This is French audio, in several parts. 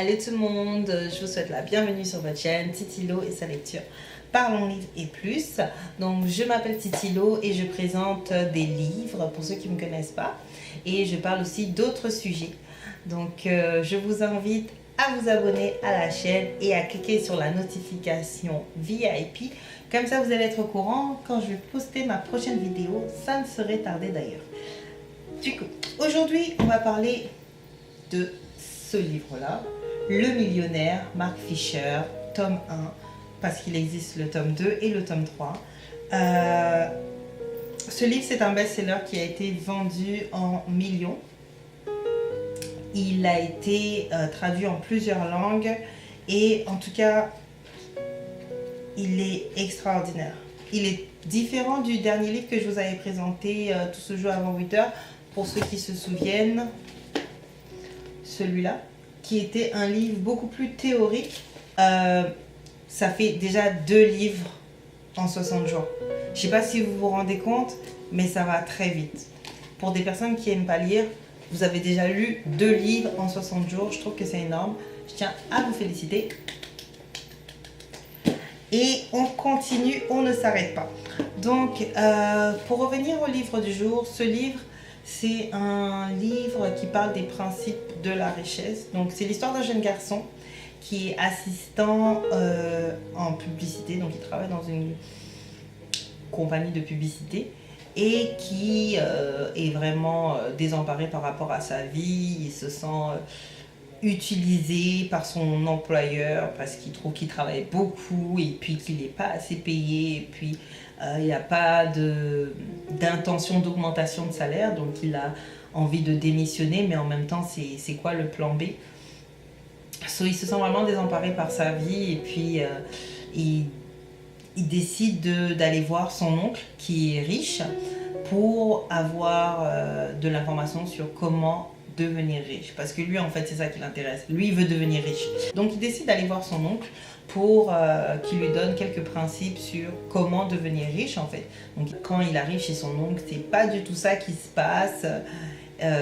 Allô tout le monde, je vous souhaite la bienvenue sur votre chaîne Titilo et sa lecture. Parlons livres et plus. Donc je m'appelle Titilo et je présente des livres pour ceux qui ne me connaissent pas. Et je parle aussi d'autres sujets. Donc je vous invite à vous abonner à la chaîne et à cliquer sur la notification VIP. Comme ça vous allez être au courant quand je vais poster ma prochaine vidéo. Ça ne serait tardé d'ailleurs. Du coup, aujourd'hui on va parler de ce livre-là, Le Millionnaire, Mark Fisher, tome 1, parce qu'il existe le tome 2 et le tome 3. Ce livre, c'est un best-seller qui a été vendu en millions. Il a été traduit en plusieurs langues et en tout cas, il est extraordinaire. Il est différent du dernier livre que je vous avais présenté, Tout se joue avant 8 heures, pour ceux qui se souviennent. Celui-là, qui était un livre beaucoup plus théorique. Ça fait déjà 2 livres en 60 jours. Je ne sais pas si vous vous rendez compte, mais ça va très vite. Pour des personnes qui n'aiment pas lire, vous avez déjà lu 2 livres en 60 jours. Je trouve que c'est énorme. Je tiens à vous féliciter. Et on continue, on ne s'arrête pas. Donc, pour revenir au livre du jour, ce livre, c'est un livre qui parle des principes de la richesse. Donc, c'est l'histoire d'un jeune garçon qui est assistant en publicité. Donc, il travaille dans une compagnie de publicité et qui est vraiment désemparé par rapport à sa vie. Il se sent utilisé par son employeur parce qu'il trouve qu'il travaille beaucoup et puis qu'il n'est pas assez payé et puis il n'y a pas d'intention d'augmentation de salaire, donc il a envie de démissionner, mais en même temps c'est quoi le plan B? Il se sent vraiment désemparé par sa vie et puis il décide d'aller voir son oncle qui est riche pour avoir de l'information sur comment devenir riche, parce que lui en fait c'est ça qui l'intéresse, lui il veut devenir riche, donc il décide d'aller voir son oncle pour qu'il lui donne quelques principes sur comment devenir riche en fait. Donc quand il arrive chez son oncle, c'est pas du tout ça qui se passe.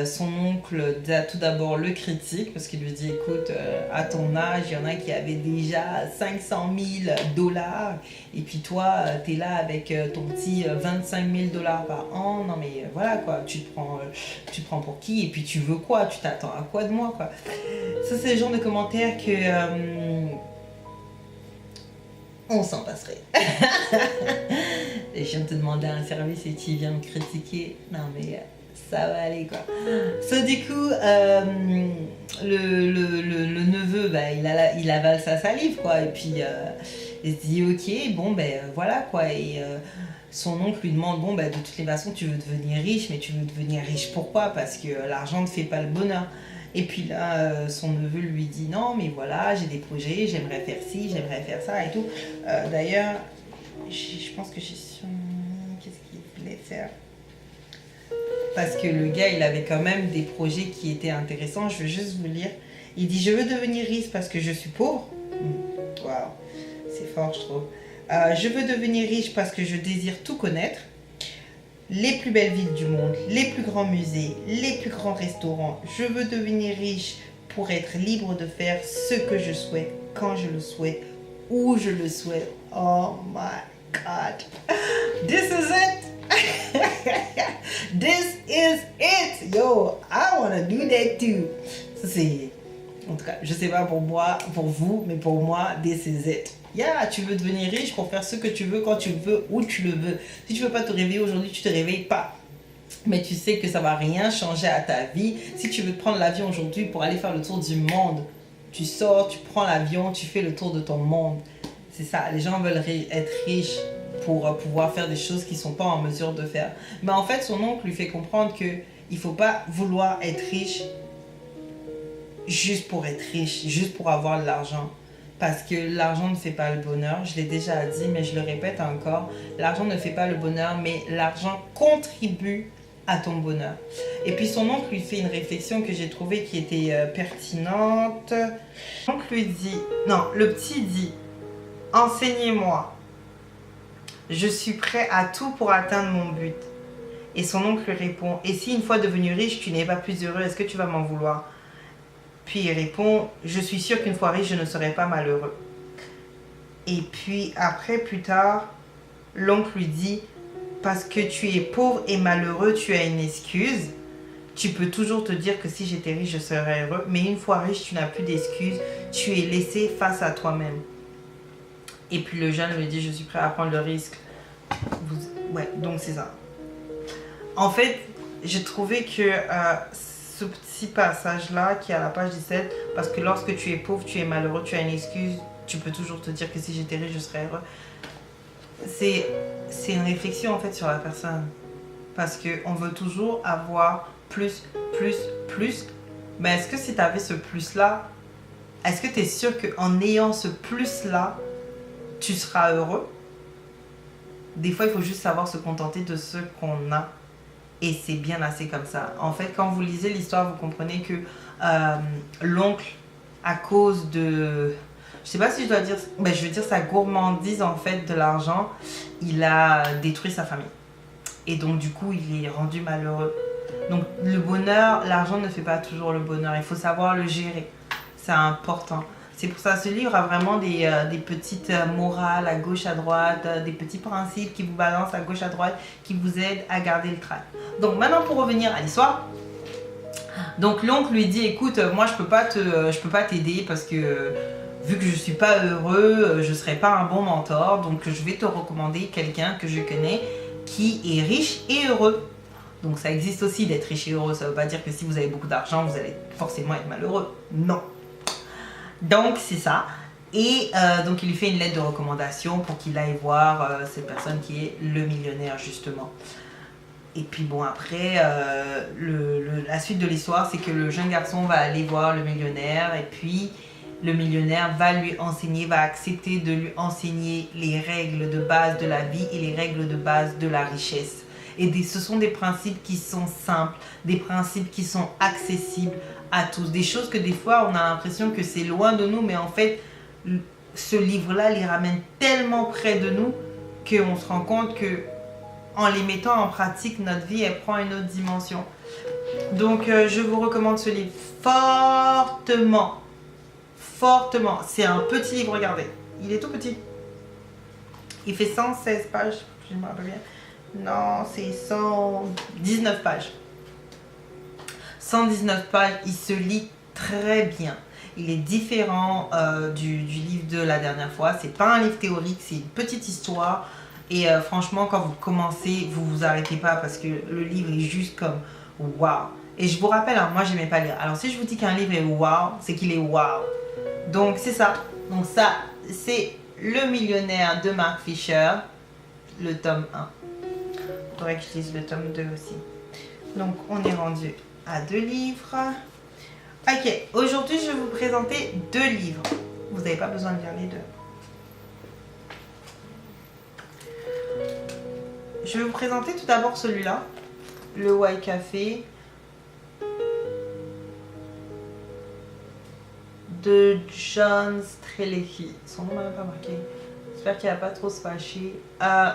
Son oncle tout d'abord le critique parce qu'il lui dit écoute, à ton âge il y en a qui avaient déjà 500 000 dollars et puis toi t'es là avec ton petit 25 000 dollars par an, non mais voilà quoi, tu te prends pour qui et puis tu veux quoi, tu t'attends à quoi de moi quoi. Ça c'est le genre de commentaires que on s'en passerait. Et je viens de te demander un service et tu viens me critiquer, non mais ça va aller quoi. Du coup, le neveu, bah, il avale sa salive quoi. Et puis il se dit ok, bon ben voilà quoi. Et son oncle lui demande bon ben de toutes les façons tu veux devenir riche, mais tu veux devenir riche pourquoi? Parce que l'argent ne fait pas le bonheur. Et puis là, son neveu lui dit non mais voilà, j'ai des projets, j'aimerais faire ci, j'aimerais faire ça et tout. D'ailleurs, je pense que j'ai son... Qu'est-ce qu'il voulait faire? Parce que le gars, il avait quand même des projets qui étaient intéressants. Je vais juste vous lire. Il dit, je veux devenir riche parce que je suis pauvre. Waouh, c'est fort, je trouve. Je veux devenir riche parce que je désire tout connaître. Les plus belles villes du monde, les plus grands musées, les plus grands restaurants. Je veux devenir riche pour être libre de faire ce que je souhaite, quand je le souhaite, où je le souhaite. Oh my God. This is it. This is it. Yo, I wanna do that too. Ça c'est... En tout cas, je sais pas pour moi, pour vous, mais pour moi, this is it. Yeah, tu veux devenir riche pour faire ce que tu veux, quand tu veux, où tu le veux. Si tu veux pas te réveiller aujourd'hui, tu te réveilles pas. Mais tu sais que ça va rien changer à ta vie. Si tu veux prendre l'avion aujourd'hui pour aller faire le tour du monde, tu sors, tu prends l'avion, tu fais le tour de ton monde. C'est ça, les gens veulent être riches pour pouvoir faire des choses qu'ils ne sont pas en mesure de faire. Mais en fait, son oncle lui fait comprendre qu'il ne faut pas vouloir être riche juste pour être riche, juste pour avoir de l'argent. Parce que l'argent ne fait pas le bonheur. Je l'ai déjà dit, mais je le répète encore. L'argent ne fait pas le bonheur, mais l'argent contribue à ton bonheur. Et puis son oncle lui fait une réflexion que j'ai trouvée qui était pertinente. L'oncle lui dit, non, le petit dit, enseignez-moi. Je suis prêt à tout pour atteindre mon but. Et son oncle lui répond, et si une fois devenu riche, tu n'es pas plus heureux, est-ce que tu vas m'en vouloir? Puis il répond, je suis sûr qu'une fois riche, je ne serai pas malheureux. Et puis après, plus tard, l'oncle lui dit, parce que tu es pauvre et malheureux, tu as une excuse. Tu peux toujours te dire que si j'étais riche, je serais heureux. Mais une fois riche, tu n'as plus d'excuses. Tu es laissé face à toi-même. Et puis le jeune lui dit, je suis prêt à prendre le risque. Ouais, donc c'est ça. En fait, j'ai trouvé que ce petit passage-là, qui est à la page 17, parce que lorsque tu es pauvre, tu es malheureux, tu as une excuse, tu peux toujours te dire que si j'étais riche, je serais heureux. C'est une réflexion en fait sur la personne. Parce qu'on veut toujours avoir plus, plus, plus. Mais est-ce que si tu avais ce plus-là, est-ce que tu es sûr qu'en ayant ce plus-là, tu seras heureux? Des fois, il faut juste savoir se contenter de ce qu'on a. Et c'est bien assez comme ça. En fait, quand vous lisez l'histoire, vous comprenez que l'oncle, à cause de... Je sais pas si je dois dire... Ben, je veux dire sa gourmandise, en fait, de l'argent, il a détruit sa famille. Et donc, du coup, il est rendu malheureux. Donc, le bonheur, l'argent ne fait pas toujours le bonheur. Il faut savoir le gérer. C'est important. C'est pour ça, ce livre a vraiment des petites morales à gauche, à droite, des petits principes qui vous balancent à gauche, à droite, qui vous aident à garder le trac. Donc maintenant, pour revenir à l'histoire, donc l'oncle lui dit, écoute, moi je peux pas t'aider parce que vu que je suis pas heureux, je serai pas un bon mentor, donc je vais te recommander quelqu'un que je connais qui est riche et heureux. Donc ça existe aussi d'être riche et heureux, ça veut pas dire que si vous avez beaucoup d'argent, vous allez forcément être malheureux. Non. Donc c'est ça. Et donc il lui fait une lettre de recommandation pour qu'il aille voir cette personne qui est le millionnaire justement. Et puis bon après, la suite de l'histoire c'est que le jeune garçon va aller voir le millionnaire et puis le millionnaire va lui enseigner, va accepter de lui enseigner les règles de base de la vie et les règles de base de la richesse. Et ce sont des principes qui sont simples, des principes qui sont accessibles à tous. Des choses que des fois, on a l'impression que c'est loin de nous, mais en fait, ce livre-là les ramène tellement près de nous qu'on se rend compte que en les mettant en pratique, notre vie, elle prend une autre dimension. Donc, je vous recommande ce livre fortement. Fortement. C'est un petit livre, regardez. Il est tout petit. Il fait 116 pages, je me rappelle bien. Non, c'est 119 pages. 119 pages, il se lit très bien. Il est différent du livre de la dernière fois. C'est pas un livre théorique, c'est une petite histoire. Et franchement, quand vous commencez, vous vous arrêtez pas parce que le livre est juste comme waouh. Et je vous rappelle, hein, moi j'aimais pas lire. Alors si je vous dis qu'un livre est waouh, c'est qu'il est waouh. Donc c'est ça. Donc ça, c'est Le Millionnaire de Mark Fisher, le tome 1. Il faudrait que je lise le tome 2 aussi. Donc on est rendu à 2 livres. Ok, aujourd'hui je vais vous présenter 2 livres. Vous n'avez pas besoin de lire les 2. Je vais vous présenter tout d'abord celui-là, le White Café de John Strelecki. Son nom m'a même pas marqué. J'espère qu'il va pas trop se fâcher.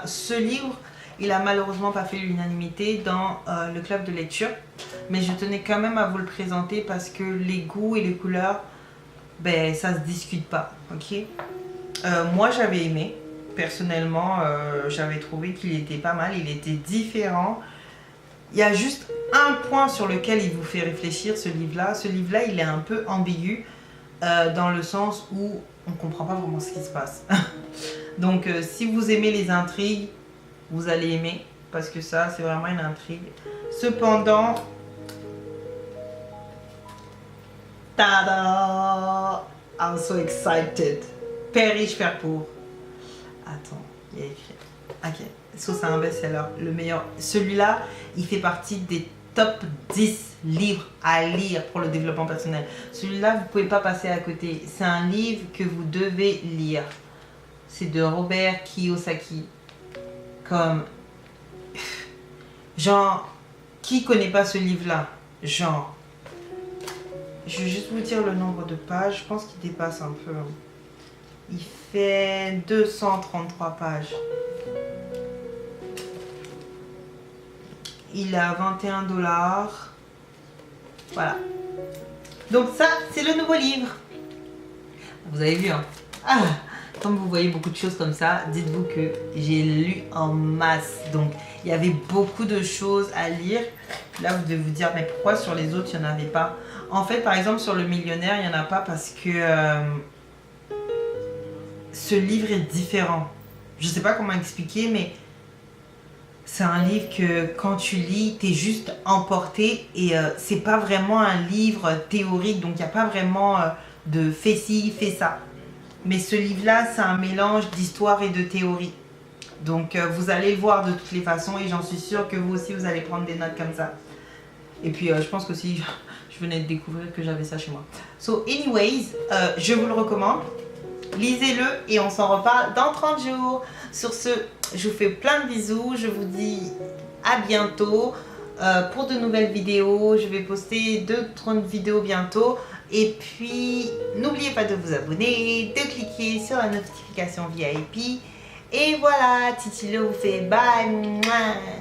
Ce livre, il a malheureusement pas fait l'unanimité dans le club de lecture, mais je tenais quand même à vous le présenter parce que les goûts et les couleurs, ben ça se discute pas, ok. Moi j'avais aimé. Personnellement, j'avais trouvé qu'il était pas mal, il était différent. Il y a juste un point sur lequel il vous fait réfléchir, ce livre-là. Ce livre-là, il est un peu ambigu, dans le sens où on ne comprend pas vraiment ce qui se passe. Donc, si vous aimez les intrigues, vous allez aimer, parce que ça, c'est vraiment une intrigue. Cependant, tada! I'm so excited. Père riche, père pauvre. Attends, il y a écrit. Ok, ça c'est un best-seller, le meilleur. Celui-là, il fait partie des top 10 livres à lire pour le développement personnel. Celui-là, vous ne pouvez pas passer à côté. C'est un livre que vous devez lire. C'est de Robert Kiyosaki. Comme... Genre, qui connaît pas ce livre-là? Genre... Je vais juste vous dire le nombre de pages. Je pense qu'il dépasse un peu. Il fait 233 pages. Il est à 21 $. Voilà. Donc ça, c'est le nouveau livre. Vous avez vu, hein? Ah, comme vous voyez beaucoup de choses comme ça, dites-vous que j'ai lu en masse. Donc, il y avait beaucoup de choses à lire. Là, vous devez vous dire, mais pourquoi sur les autres, il n'y en avait pas? En fait, par exemple, sur le millionnaire, il n'y en a pas parce que ce livre est différent. Je ne sais pas comment expliquer, mais c'est un livre que quand tu lis, tu es juste emporté et c'est pas vraiment un livre théorique, donc il n'y a pas vraiment de fais ci, fais ça. Mais ce livre-là, c'est un mélange d'histoire et de théorie. Donc vous allez le voir de toutes les façons et j'en suis sûre que vous aussi, vous allez prendre des notes comme ça. Et puis je pense que si je venais de découvrir que j'avais ça chez moi. So anyways, je vous le recommande. Lisez-le et on s'en reparle dans 30 jours. Sur ce, je vous fais plein de bisous. Je vous dis à bientôt pour de nouvelles vidéos. Je vais poster 2-3 vidéos bientôt. Et puis, n'oubliez pas de vous abonner, de cliquer sur la notification VIP. Et voilà, Titi Le vous fait bye. Mouah.